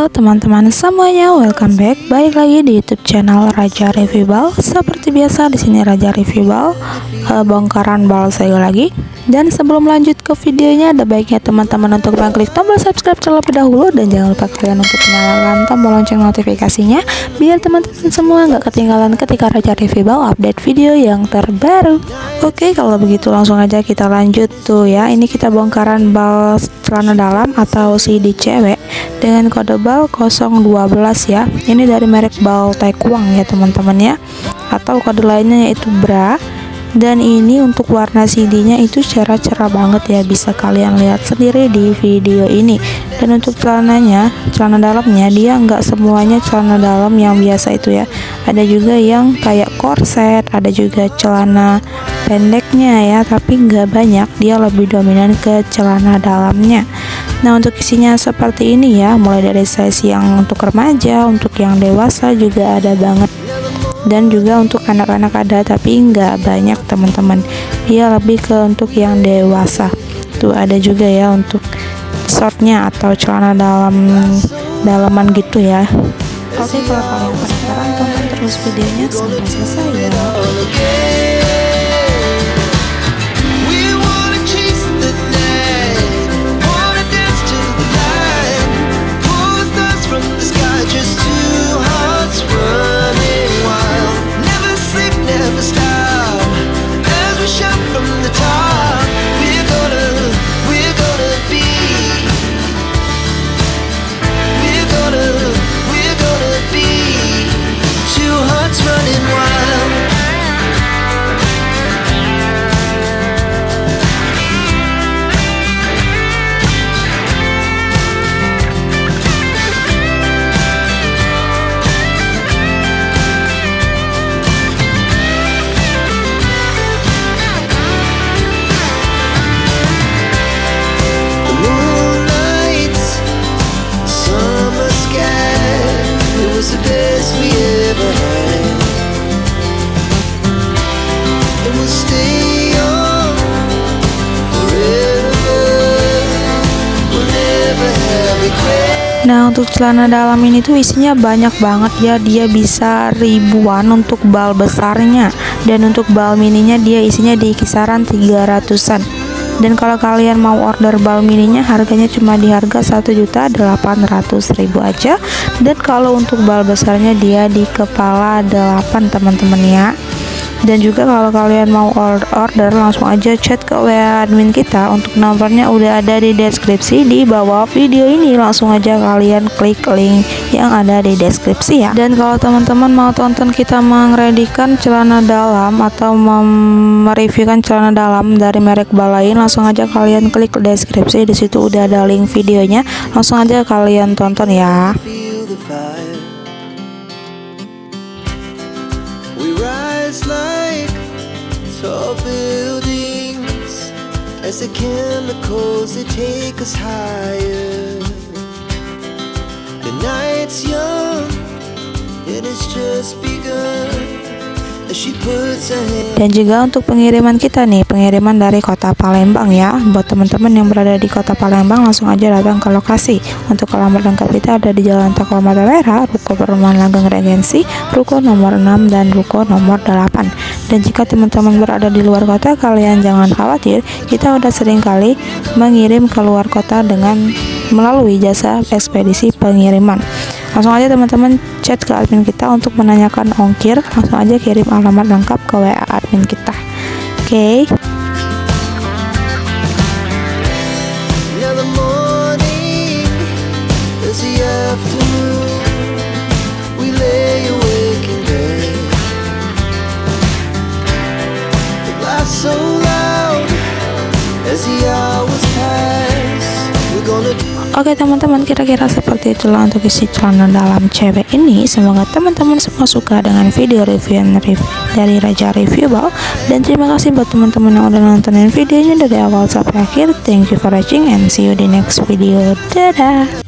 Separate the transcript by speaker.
Speaker 1: Halo teman-teman semuanya, welcome back. Balik lagi di YouTube channel Raja Review Bal. Seperti biasa di sini Raja Review Bal, bongkaran bal saya lagi. Dan sebelum lanjut ke videonya, ada baiknya teman-teman untuk mengklik tombol subscribe terlebih dahulu, dan jangan lupa kalian untuk menyalakan tombol lonceng notifikasinya biar teman-teman semua nggak ketinggalan ketika Raja Review Bal update video yang terbaru. Oke, kalau begitu langsung aja kita lanjut tuh ya. Ini kita bongkaran bal celana dalam atau CD cewek dengan kode bal 012 ya. Ini dari merek Bal Taekwang ya teman-teman ya, atau kode lainnya yaitu bra. Dan ini untuk warna CD-nya itu cerah-cerah banget ya, bisa kalian lihat sendiri di video ini. Dan untuk celananya, celana dalamnya, dia nggak semuanya celana dalam yang biasa itu ya, ada juga yang kayak korset, ada juga celana pendeknya ya, tapi nggak banyak, dia lebih dominan ke celana dalamnya. Nah, untuk isinya seperti ini ya, mulai dari size yang untuk remaja, untuk yang dewasa juga ada banget, dan juga untuk anak-anak ada, tapi nggak banyak teman-teman, dia lebih ke untuk yang dewasa. Tuh ada juga ya untuk shortnya atau celana dalaman gitu ya. Oke, kalau kalian penasaran, tonton terus videonya sampai selesai ya. Nah, untuk celana dalam ini tuh isinya banyak banget ya, dia bisa ribuan untuk bal besarnya, dan untuk bal mininya dia isinya di kisaran 300-an. Dan kalau kalian mau order bal mininya, harganya cuma di harga 1.800.000 aja. Dan kalau untuk bal besarnya dia di kepala 8 teman-teman ya. Dan juga kalau kalian mau order, langsung aja chat ke WA admin kita, untuk nomornya udah ada di deskripsi di bawah video ini. Langsung aja kalian klik link yang ada di deskripsi ya. Dan kalau teman-teman mau tonton kita mengredikan celana dalam atau mereviewkan celana dalam dari merek bal lain, langsung aja kalian klik deskripsi, di situ udah ada link videonya. Langsung aja kalian tonton ya.
Speaker 2: Like tall buildings, as the chemicals they take us higher. The night's young, it has just begun.
Speaker 1: Dan juga untuk pengiriman kita nih, pengiriman dari kota Palembang ya. Buat teman-teman yang berada di kota Palembang, langsung aja datang ke lokasi. Untuk alamat lengkap kita ada di Jalan Toko Mata Merah, Ruko Perumahan Langgeng Regensi, Ruko nomor 6 dan Ruko nomor 8. Dan jika teman-teman berada di luar kota, kalian jangan khawatir, kita udah sering kali mengirim ke luar kota dengan melalui jasa ekspedisi pengiriman. Langsung aja teman-teman chat ke admin kita untuk menanyakan ongkir, langsung aja kirim alamat lengkap ke WA admin kita. Oke. Oke teman-teman, kira-kira seperti itulah untuk isi celana dalam cewek ini. Semoga teman-teman semua suka dengan video review dari Raja Review Bal. Dan terima kasih buat teman-teman yang udah nontonin videonya dari awal sampai akhir. Thank you for watching and see you di next video. Dadah.